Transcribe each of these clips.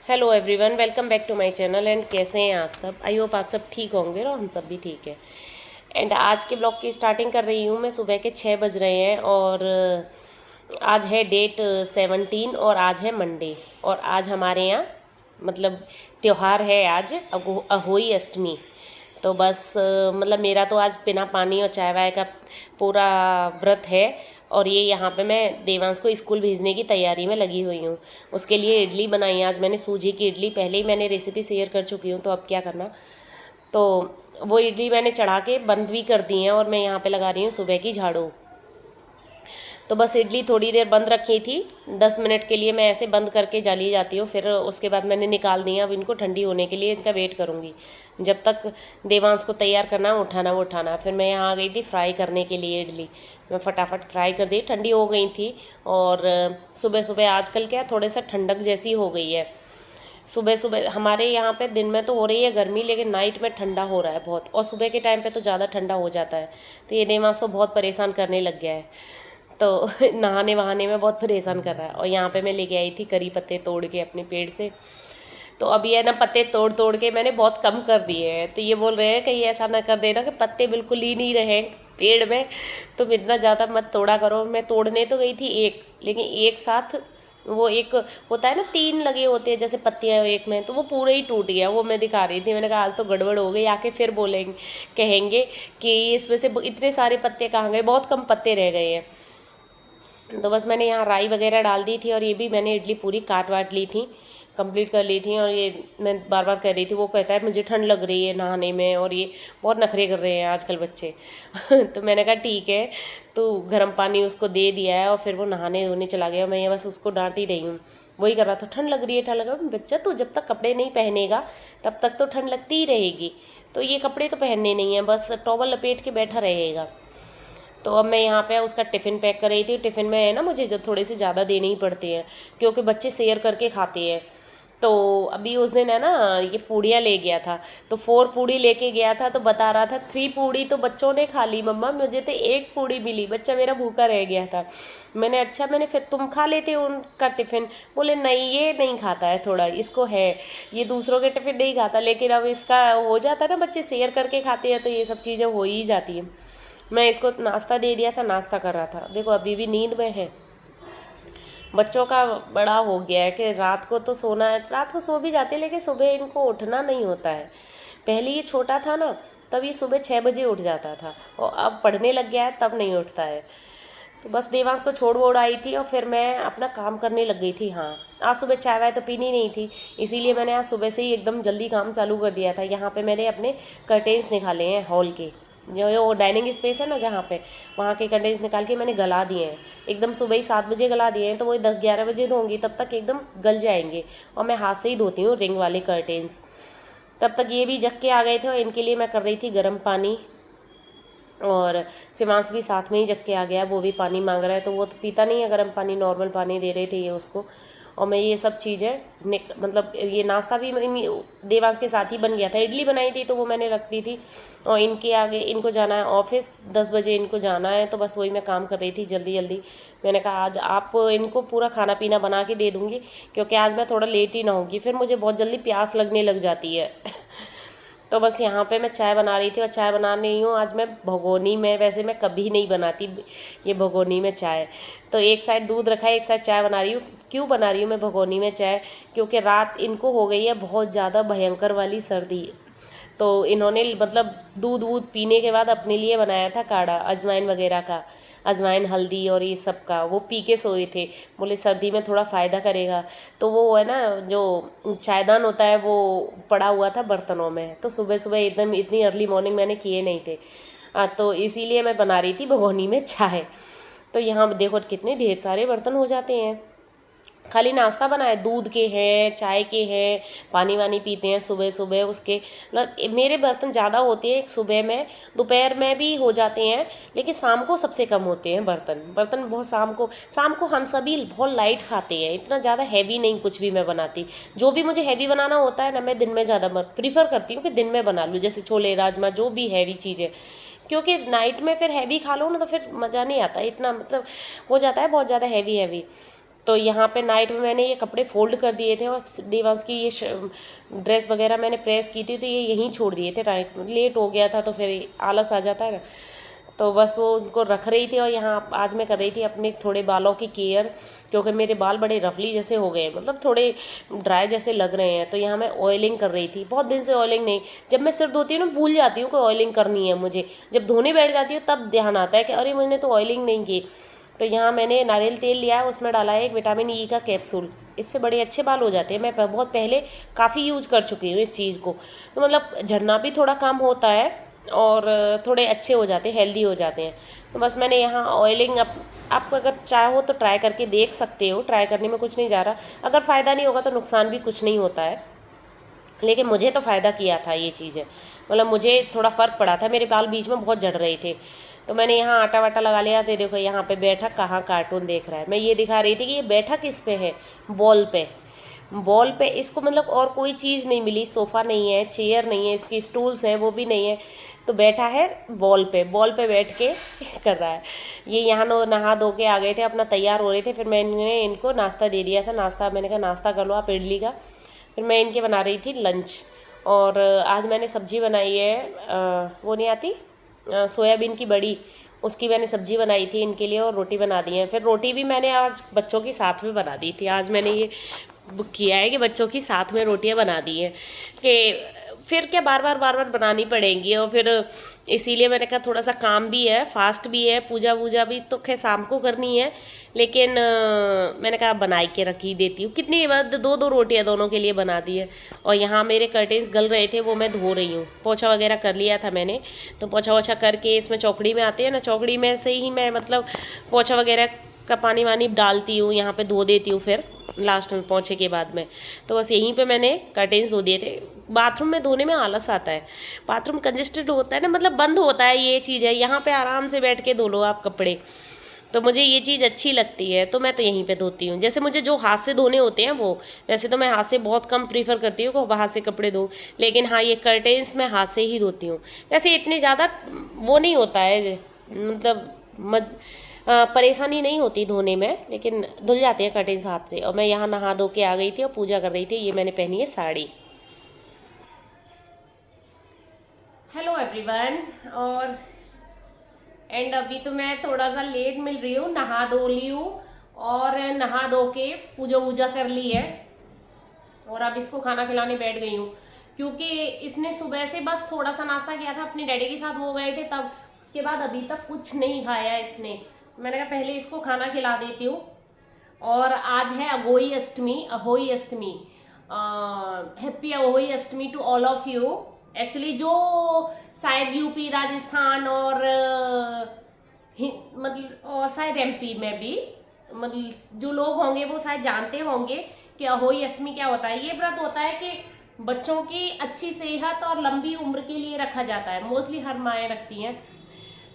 Hello everyone, welcome back to my channel. And कैसे हैं आप सब? आई होप आप सब ठीक होंगे और हम सब भी ठीक है। एंड आज के ब्लॉग की स्टार्टिंग कर रही हूँ मैं। सुबह के 6 बज रहे हैं और आज है डेट 17 और आज है मंडे। और आज हमारे यहाँ मतलब त्यौहार है आज अहोई अष्टमी। तो बस मतलब मेरा तो आज बिना पानी और चाय वाय का पूरा व्रत है। और ये यहाँ पे मैं देवांश को स्कूल भेजने की तैयारी में लगी हुई हूँ। उसके लिए इडली बनाई आज मैंने, सूजी की इडली। पहले ही मैंने रेसिपी शेयर कर चुकी हूँ, तो अब क्या करना। तो वो इडली मैंने चढ़ा के बंद भी कर दी है और मैं यहाँ पे लगा रही हूँ सुबह की झाड़ू। तो बस इडली थोड़ी देर बंद रखी थी, 10 मिनट के लिए मैं ऐसे बंद करके चली जाती हूँ। फिर उसके बाद मैंने निकाल दिया। अब इनको ठंडी होने के लिए इनका वेट करूँगी। जब तक देवांश को तैयार करना है, उठाना वो उठाना। फिर मैं यहाँ आ गई थी फ्राई करने के लिए इडली। मैं फटाफट फ्राई कर दी, ठंडी हो गई थी। और सुबह सुबह आजकल क्या थोड़े सा ठंडक जैसी हो गई है। सुबह सुबह हमारे यहाँ पे दिन में तो हो रही है गर्मी, लेकिन नाइट में ठंडा हो रहा है बहुत। और सुबह के टाइम पे तो ज़्यादा ठंडा हो जाता है। तो ये देवांश तो बहुत परेशान करने लग गया है। तो नहाने वहाने में बहुत परेशान कर रहा है। और यहाँ पे मैं लेके आई थी करी पत्ते तोड़ के अपने पेड़ से। तो अभी है ना, पत्ते तोड़ तोड़ के मैंने बहुत कम कर दिए हैं। तो ये बोल रहे हैं कहीं ऐसा ना कर देना कि पत्ते बिल्कुल ही नहीं रहे पेड़ में, तुम इतना ज़्यादा मत तोड़ा करो। मैं तोड़ने तो गई थी एक, लेकिन एक साथ वो एक होता है ना, 3 लगे होते हैं जैसे पत्तियाँ एक में, तो वो पूरा ही टूट गया। वो मैं दिखा रही थी, मैंने कहा आज तो गड़बड़ हो गई। आके फिर बोलेंगे, कहेंगे कि इसमें से इतने सारे पत्ते कहाँ गए, बहुत कम पत्ते रह गए हैं। तो बस मैंने यहाँ राई वगैरह डाल दी थी। और ये भी मैंने इडली पूरी काट वाट ली थी, कंप्लीट कर ली थी। और ये मैं बार बार कह रही थी, वो कहता है मुझे ठंड लग रही है नहाने में। और ये बहुत नखरे कर रहे हैं आजकल बच्चे। तो मैंने कहा ठीक है, तो गर्म पानी उसको दे दिया है और फिर वो नहाने धोने चला गया। मैं ये बस उसको डांट ही रही हूँ। वही कर रहा था, ठंड लग रही है ठंड लग रही है। बच्चा तो जब तक कपड़े नहीं पहनेगा तब तक तो ठंड लगती ही रहेगी। तो ये कपड़े तो पहनने नहीं है, बस टॉवल लपेट के बैठा रहेगा। तो अब मैं यहाँ पे उसका टिफ़िन पैक कर रही थी। टिफ़िन में है ना, मुझे जो थोड़े से ज़्यादा देने ही पड़ते हैं क्योंकि बच्चे शेयर करके खाते हैं। तो अभी उस दिन है ना, ये पूड़ियाँ ले गया था। तो 4 पूड़ी लेके गया था, तो बता रहा था 3 पूड़ी तो बच्चों ने खा ली मम्मा, मुझे तो 1 पूड़ी मिली, बच्चा मेरा भूखा रह गया था। मैंने अच्छा, मैंने फिर तुम खा लेते हो उनका टिफ़िन। बोले नहीं, ये नहीं खाता है, थोड़ा इसको है, ये दूसरों के टिफ़िन नहीं खाता। लेकिन अब इसका हो जाता है ना, बच्चे शेयर करके खाते हैं तो ये सब चीज़ें हो ही जाती हैं। मैं इसको नाश्ता दे दिया था, नाश्ता कर रहा था। देखो अभी भी नींद में है। बच्चों का बड़ा हो गया है कि रात को तो सोना है, रात को सो भी जाते हैं, लेकिन सुबह इनको उठना नहीं होता है। पहले ये छोटा था ना, तब ये सुबह 6 बजे उठ जाता था। और अब पढ़ने लग गया है, तब नहीं उठता है। तो बस देवांश को छोड़ वोड़ आई थी और फिर मैं अपना काम करने लग गई थी। हाँ, आज सुबह चाय वाय तो पीनी नहीं थी, इसीलिए मैंने आज सुबह से ही एकदम जल्दी काम चालू कर दिया था। यहाँ पे मैंने अपने कर्टेन्स निकाले हैं हॉल के, जो वो डाइनिंग स्पेस है ना जहाँ पे, वहाँ के कर्टेन्स निकाल के मैंने गला दिए हैं। एकदम सुबह ही 7 बजे गला दिए हैं, तो वही 10-11 बजे धोंगी, तब तक एकदम गल जाएंगे। और मैं हाथ से ही धोती हूँ रिंग वाले कर्टेन्स। तब तक ये भी जग के आ गए थे और इनके लिए मैं कर रही थी गर्म पानी। और शिवांश भी साथ में ही जग के आ गया, वो भी पानी मांग रहा है। तो वो तो पीता नहीं है गर्म पानी, नॉर्मल पानी दे रहे थे ये उसको। और मैं ये सब चीज़ें मतलब ये नाश्ता भी देवांश के साथ ही बन गया था। इडली बनाई थी तो वो मैंने रख दी थी। और इनके आगे इनको जाना है ऑफिस, 10 बजे इनको जाना है। तो बस वही मैं काम कर रही थी जल्दी जल्दी। मैंने कहा आज आप इनको पूरा खाना पीना बना के दे दूँगी, क्योंकि आज मैं थोड़ा लेट ही ना होगी, फिर मुझे बहुत जल्दी प्यास लगने लग जाती है। तो बस यहाँ पे मैं चाय बना रही थी। और चाय बना रही हूँ आज मैं भगोनी में, वैसे मैं कभी नहीं बनाती ये भगोनी में चाय। तो एक साइड दूध रखा है, एक साइड चाय बना रही हूँ। क्यों बना रही हूँ मैं भगोनी में चाय? क्योंकि रात इनको हो गई है बहुत ज़्यादा भयंकर वाली सर्दी। तो इन्होंने मतलब दूध वूध पीने के बाद अपने लिए बनाया था काढ़ा, अजवाइन वगैरह का, अजवाइन हल्दी और ये सब का। वो पी के सोए थे, बोले सर्दी में थोड़ा फ़ायदा करेगा। तो वो है ना, जो चायदान होता है वो पड़ा हुआ था बर्तनों में। तो सुबह सुबह एकदम इतनी अर्ली मॉर्निंग मैंने किए नहीं थे। तो इसीलिए मैं बना रही थी भगोनी में चाय। तो यहाँ देखो कितने ढेर सारे बर्तन हो जाते हैं। खाली नाश्ता बनाए, दूध के हैं, चाय के हैं, पानी वानी पीते हैं सुबह सुबह उसके। मतलब मेरे बर्तन ज़्यादा होते हैं, एक सुबह में, दोपहर में भी हो जाते हैं, लेकिन शाम को सबसे कम होते हैं बर्तन बहुत। शाम को हम सभी बहुत लाइट खाते हैं, इतना ज़्यादा हैवी नहीं कुछ भी मैं बनाती। जो भी मुझे हैवी बनाना होता है ना, मैं दिन में ज़्यादा प्रीफर करती हूँ कि दिन में बना लूँ, जैसे छोले राजमा, जो भी हैवी चीज़ें। क्योंकि नाइट में फिर हैवी खा लो ना तो फिर मज़ा नहीं आता इतना, मतलब हो जाता है बहुत ज़्यादा हैवी हैवी। तो यहाँ पे नाइट में मैंने ये कपड़े फोल्ड कर दिए थे और देवांश की ये ड्रेस वगैरह मैंने प्रेस की थी, तो ये यहीं छोड़ दिए थे। नाइट में लेट हो गया था तो फिर आलस आ जाता है ना, तो बस वो उनको रख रही थी। और यहाँ आज मैं कर रही थी अपने थोड़े बालों की केयर, क्योंकि मेरे बाल बड़े रफली जैसे हो गए, मतलब थोड़े ड्राई जैसे लग रहे हैं। तो यहाँ मैं ऑयलिंग कर रही थी, बहुत दिन से ऑयलिंग नहीं। जब मैं सिर धोती हूँ ना भूल जाती हूँ कि ऑयलिंग करनी है मुझे, जब धोने बैठ जाती हूँ तब ध्यान आता है कि अरे मैंने तो ऑयलिंग नहीं की। तो यहाँ मैंने नारियल तेल लिया है, उसमें डाला है एक विटामिन ई का कैप्सूल, इससे बड़े अच्छे बाल हो जाते हैं। मैं बहुत पहले काफ़ी यूज़ कर चुकी हूँ इस चीज़ को, तो मतलब झड़ना भी थोड़ा कम होता है और थोड़े अच्छे हो जाते हैं, हेल्दी हो जाते हैं। तो बस मैंने यहाँ ऑयलिंग आप अगर चाहो तो ट्राई करके देख सकते हो, ट्राई करने में कुछ नहीं जा रहा। अगर फ़ायदा नहीं होगा तो नुकसान भी कुछ नहीं होता है, लेकिन मुझे तो फ़ायदा किया था ये चीज़ें, मतलब मुझे थोड़ा फ़र्क पड़ा था। मेरे बाल बीच में बहुत झड़ रहे थे, तो मैंने यहाँ आटा वाटा लगा लिया। तो देखो यहाँ पे बैठक कहाँ कार्टून देख रहा है, मैं ये दिखा रही थी कि ये बैठक किस पे है, बॉल पे इसको मतलब और कोई चीज़ नहीं मिली, सोफ़ा नहीं है, चेयर नहीं है, इसकी स्टूल्स हैं वो भी नहीं है, तो बैठा है बॉल पे बैठ के कर रहा है। ये यहाँ नहा धो के आ गए थे, अपना तैयार हो रहे थे, फिर मैंने इनको नाश्ता दे दिया था। नाश्ता मैंने कहा नाश्ता कर लो आप इडली का। फिर मैं इनके बना रही थी लंच, और आज मैंने सब्ज़ी बनाई है वो नहीं आती सोयाबीन की बड़ी, उसकी मैंने सब्ज़ी बनाई थी इनके लिए, और रोटी बना दी है। फिर रोटी भी मैंने आज बच्चों की साथ में बना दी थी। आज मैंने ये किया है कि बच्चों की साथ में रोटियां बना दी हैं कि फिर क्या बार बार बनानी पड़ेंगी। और फिर इसीलिए मैंने कहा थोड़ा सा काम भी है, फास्ट भी है, पूजा वूजा भी तो खैर शाम को करनी है, लेकिन मैंने कहा बनाई के रख ही देती हूँ। कितनी बार दो रोटियाँ दोनों के लिए बना दी है। और यहाँ मेरे कर्टेन्स गल रहे थे, वो मैं धो रही हूँ। पोछा वगैरह कर लिया था मैंने, तो पोछा वोछा करके इसमें चौकड़ी में आते हैं ना, चौकड़ी में से ही मैं मतलब पोछा वगैरह का पानी वानी डालती हूँ, यहाँ पे धो देती हूँ फिर लास्ट में पोंछे के बाद में। तो बस यहीं पे मैंने कर्टेन्स धो दिए थे। बाथरूम में धोने में आलस आता है, बाथरूम कंजेस्टेड होता है ना, मतलब बंद होता है, ये चीज़ है। यहाँ पे आराम से बैठ के धो लो आप कपड़े, तो मुझे ये चीज़ अच्छी लगती है, तो मैं तो यहीं पे धोती हूँ। जैसे मुझे जो हाथ से धोने होते हैं वो, वैसे तो मैं हाथ से बहुत कम प्रीफर करती हूँ कि हाथ से कपड़े धो, लेकिन हाँ ये कर्टेन्स मैं हाथ से ही धोती हूँ। वैसे इतनी ज़्यादा वो नहीं होता है, मतलब परेशानी नहीं होती धोने में, लेकिन धुल जाते हैं कर्टेन्स हाथ से। और मैं यहाँ नहा धो के आ गई थी और पूजा कर रही थी। ये मैंने पहनी है साड़ी। हेलो एवरीवन, और अभी तो मैं थोड़ा सा लेट मिल रही हूँ, नहा धो ली हूँ और नहा धो के पूजा वूजा कर ली है, और अब इसको खाना खिलाने बैठ गई हूँ। क्योंकि इसने सुबह से बस थोड़ा सा नाश्ता किया था, अपने डैडी के साथ वो गए थे तब, उसके बाद अभी तक कुछ नहीं खाया इसने। मैंने कहा पहले इसको खाना खिला देती हूँ। और आज है Ahoi Ashtami, happy Ahoi Ashtami to all of you. Actually जो शायद यूपी, राजस्थान और मतलब और शायद एमपी में भी, मतलब जो लोग होंगे वो शायद जानते होंगे कि अहोई अष्टमी क्या होता है। ये व्रत होता है कि बच्चों की अच्छी सेहत और लंबी उम्र के लिए रखा जाता है, मोस्टली हर माएँ रखती हैं।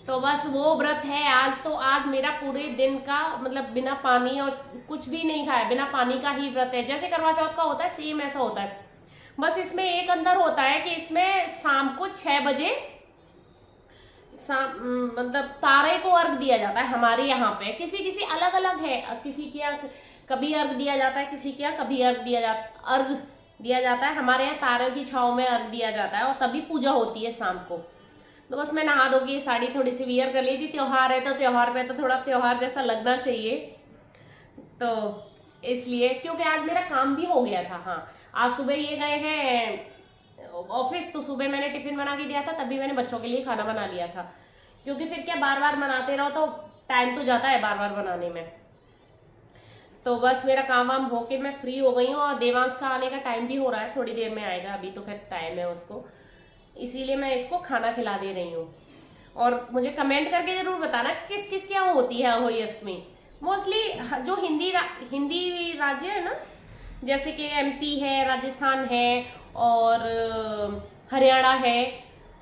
तो बस वो व्रत है आज। तो आज मेरा पूरे दिन का मतलब बिना पानी और कुछ भी नहीं खाया, बिना पानी का ही व्रत है। जैसे करवा चौथ का होता है सेम ऐसा होता है, बस इसमें एक अंदर होता है कि इसमें शाम को 6 बजे मतलब तारे को अर्घ दिया जाता है। हमारे यहाँ पे किसी अलग अलग है, किसी के यहाँ कभी अर्घ दिया जाता है, किसी के यहाँ कभी अर्घ दिया जाता है। हमारे यहाँ तारे की छाव में अर्घ दिया जाता है और तभी पूजा होती है शाम को। तो बस मैं नहा धो के साड़ी थोड़ी सी वियर कर ली थी, त्योहार है तो त्योहार पे तो थोड़ा त्योहार जैसा लगना चाहिए, तो इसलिए। क्योंकि आज मेरा काम भी हो गया था। हाँ, आज सुबह ये गए हैं ऑफिस, तो सुबह मैंने टिफिन बना के दिया था, तभी मैंने बच्चों के लिए खाना बना लिया था। क्योंकि फिर क्या बार बार बनाते रहो तो टाइम तो जाता है बार बार बनाने में। तो बस मेरा काम वाम होके मैं फ्री हो गई हूँ, और देवांश का आने का टाइम भी हो रहा है, थोड़ी देर में आएगा, अभी तो खैर टाइम है उसको, इसीलिए मैं इसको खाना खिला दे रही हूँ। और मुझे कमेंट करके जरूर बताना किस किस क्या होती है अहोई अष्टमी। मोस्टली जो हिंदी राज्य है ना, जैसे कि एमपी है, राजस्थान है और हरियाणा है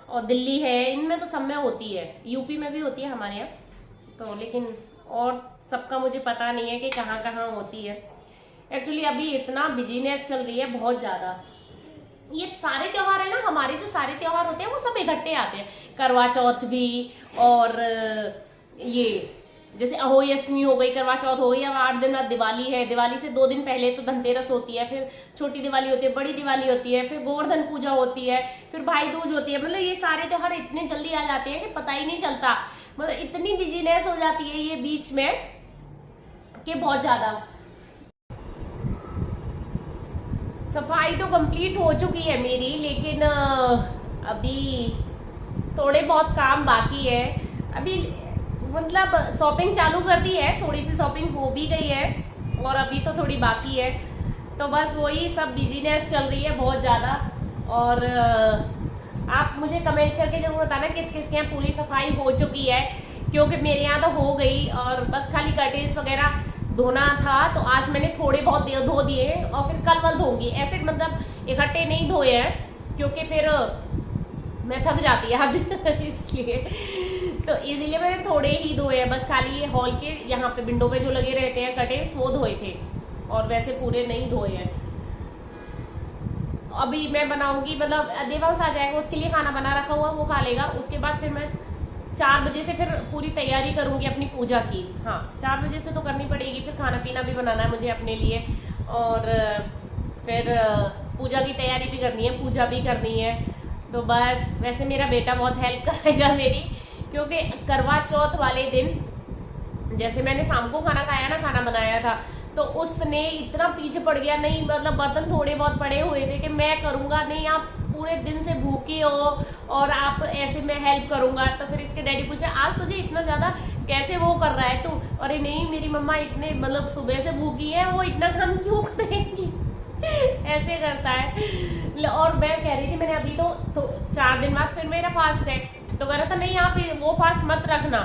और दिल्ली है, इनमें तो सब में होती है, यूपी में भी होती है हमारे यहाँ तो, लेकिन और सबका मुझे पता नहीं है कि कहाँ कहाँ होती है। एक्चुअली अभी इतना बिजीनेस चल रही है बहुत ज़्यादा। ये सारे त्योहार है ना, हमारे जो सारे त्योहार होते हैं वो सब इकट्ठे आते हैं, करवा चौथ भी और ये जैसे अहोई अष्टमी हो गई, करवा चौथ हो गई, अब 8 दिन बाद दिवाली है, दिवाली से 2 दिन पहले तो धनतेरस होती है, फिर छोटी दिवाली होती है, बड़ी दिवाली होती है, फिर गोवर्धन पूजा होती है, फिर भाई दूज होती है। मतलब ये सारे त्योहार इतने जल्दी आ जाते हैं कि पता ही नहीं चलता, मतलब इतनी बिजीनेस हो जाती है ये बीच में कि बहुत ज्यादा। सफाई तो कंप्लीट हो चुकी है मेरी, लेकिन अभी थोड़े बहुत काम बाकी है। अभी मतलब शॉपिंग चालू कर दी है, थोड़ी सी शॉपिंग हो भी गई है और अभी तो थोड़ी बाकी है। तो बस वही सब बिजीनेस चल रही है बहुत ज़्यादा। और आप मुझे कमेंट करके जरूर बताना किस किस के यहाँ पूरी सफाई हो चुकी है, क्योंकि मेरे यहाँ तो हो गई और बस खाली कर्टेन्स वगैरह धोना था, तो आज मैंने थोड़े बहुत धो दिए और फिर कल वल धोंगी। ऐसे मतलब इकट्ठे नहीं धोए हैं क्योंकि फिर मैं थक जाती है आज इसलिए, तो इसीलिए मैंने थोड़े ही धोए हैं। बस खाली ये हॉल के यहाँ पे विंडो पे जो लगे रहते हैं कर्टेन्स वो धोए थे और वैसे पूरे नहीं धोए हैं। अभी मैं बनाऊंगी, मतलब देवांश आ जाएगा, उसके लिए खाना बना रखा हुआ, वो खा लेगा। उसके बाद फिर मैं 4 बजे से फिर पूरी तैयारी करूंगी अपनी पूजा की। हाँ 4 बजे से तो करनी पड़ेगी, फिर खाना पीना भी बनाना है मुझे अपने लिए और फिर पूजा की तैयारी भी करनी है, पूजा भी करनी है। तो बस वैसे मेरा बेटा बहुत हेल्प करेगा मेरी, क्योंकि करवा चौथ वाले दिन जैसे मैंने शाम को खाना खाया ना, खाना बनाया था, तो उसने इतना पीछे पड़ गया, नहीं मतलब बर्तन थोड़े बहुत पड़े हुए थे कि मैं करूँगा नहीं, आप पूरे दिन से भूखे हो और आप ऐसे मैं हेल्प करूँगा। तो फिर इसके डैडी पूछे आज तुझे इतना ज़्यादा कैसे वो कर रहा है तू? अरे नहीं मेरी मम्मा इतने मतलब सुबह से भूखी है, वो इतना काम क्यों करेंगी ऐसे करता है। और मैं कह रही थी मैंने अभी तो 4 दिन बाद फिर मेरा फास्ट है, तो कह रहा था नहीं आप वो फास्ट मत रखना।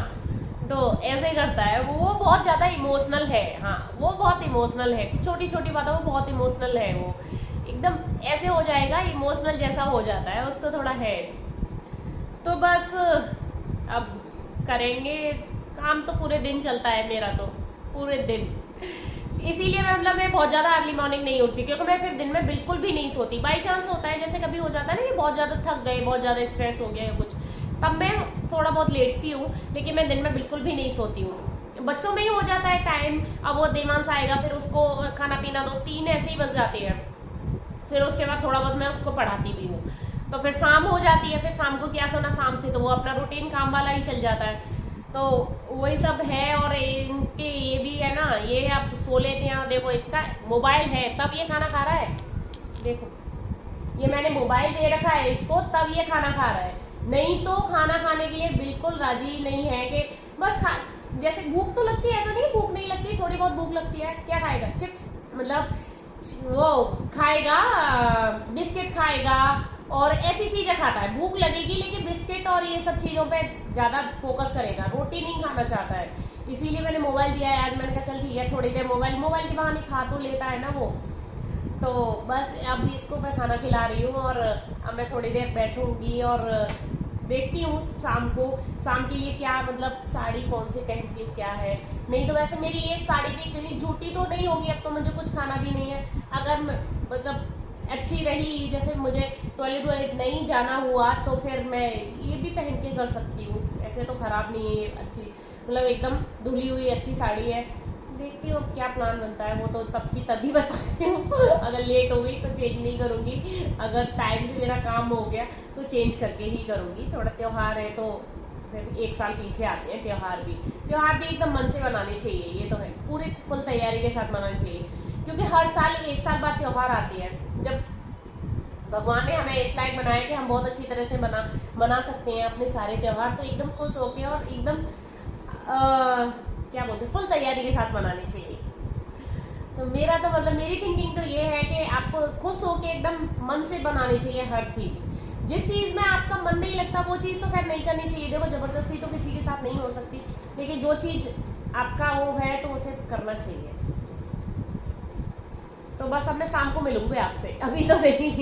तो ऐसे ही करता है वो बहुत ज्यादा इमोशनल है। हाँ वो बहुत इमोशनल है, छोटी छोटी बातों वो बहुत इमोशनल है, वो एकदम ऐसे हो जाएगा, इमोशनल जैसा हो जाता है, उसको थोड़ा है। तो बस अब करेंगे काम, तो पूरे दिन चलता है मेरा तो पूरे दिन, इसीलिए मैं मतलब मैं बहुत ज्यादा अर्ली मॉर्निंग नहीं उठती, क्योंकि मैं फिर दिन में बिल्कुल भी नहीं सोती। बाई चांस होता है जैसे कभी हो जाता है ना कि बहुत ज्यादा थक गए, बहुत ज्यादा स्ट्रेस हो गया है कुछ, तब मैं थोड़ा बहुत लेटती हूँ, लेकिन मैं दिन में बिल्कुल भी नहीं सोती हूँ। बच्चों में ही हो जाता है टाइम, अब वो देवांश आएगा फिर उसको खाना पीना दो, 3 ऐसे ही बज जाते हैं, फिर उसके बाद थोड़ा बहुत मैं उसको पढ़ाती भी हूँ, तो फिर शाम हो जाती है। फिर शाम को क्या सोना शाम से, तो वो अपना रूटीन काम वाला ही चल जाता है, तो वही सब है। और इनके ये भी है ना, ये आप सो लेते हैं, देखो इसका मोबाइल है तब ये खाना खा रहा है, देखो ये मैंने मोबाइल दे रखा है इसको तब ये खाना खा रहा है, नहीं तो खाना खाने के लिए बिल्कुल राजी नहीं है कि बस जैसे भूख तो लगती है, ऐसा नहीं भूख नहीं लगती, थोड़ी बहुत भूख लगती है। क्या खाएगा? चिप्स, मतलब वो खाएगा, बिस्किट खाएगा और ऐसी चीजें खाता है, भूख लगेगी लेकिन बिस्किट और ये सब चीजों पे ज्यादा फोकस करेगा, रोटी नहीं खाना चाहता है। इसीलिए मैंने मोबाइल दिया है आज, मैंने कहा चल ठीक है थोड़ी देर मोबाइल के बहाने खा तो लेता है ना वो। तो बस अब इसको मैं खाना खिला रही हूँ और अब मैं थोड़ी देर बैठूंगी और देखती हूँ शाम के लिए क्या, मतलब साड़ी कौन सी पहनती हूँ क्या है। नहीं तो वैसे मेरी एक साड़ी भी इतनी झूठी तो नहीं होगी, अब तो मुझे कुछ खाना भी नहीं है, अगर मतलब अच्छी रही, जैसे मुझे टॉयलेट नहीं जाना हुआ तो फिर मैं ये भी पहन के कर सकती हूँ, ऐसे तो खराब नहीं है, अच्छी मतलब एकदम धुली हुई अच्छी साड़ी है। देखती हूँ क्या प्लान बनता है, वो तो तब की तभी बताती हूँ अगर लेट हो गई तो चेंज नहीं करूँगी, अगर टाइम से मेरा काम हो गया तो चेंज करके ही करूँगी। थोड़ा त्यौहार है तो फिर 1 साल पीछे आते हैं, त्यौहार भी एकदम मन से मनाने चाहिए, ये तो है पूरी फुल तैयारी के साथ मनाना चाहिए, क्योंकि हर साल 1 साल बाद त्यौहार आते हैं। जब भगवान ने हमें इस लायक बनाया कि हम बहुत अच्छी तरह से मना सकते हैं अपने सारे त्यौहार, तो एकदम खुश होके और एकदम क्या बोलते हैं फुल तैयारी के साथ मनानी चाहिए। तो मेरा तो मतलब मेरी थिंकिंग तो ये है कि आपको खुश होके एकदम मन से बनानी चाहिए हर चीज। जिस चीज में आपका मन नहीं लगता वो चीज तो खैर नहीं करनी चाहिए, देखो जबरदस्ती तो किसी के साथ नहीं हो सकती, लेकिन जो चीज आपका वो है तो उसे करना चाहिए। तो बस अब मैं शाम को मिलूंगी आपसे, अभी तो नहीं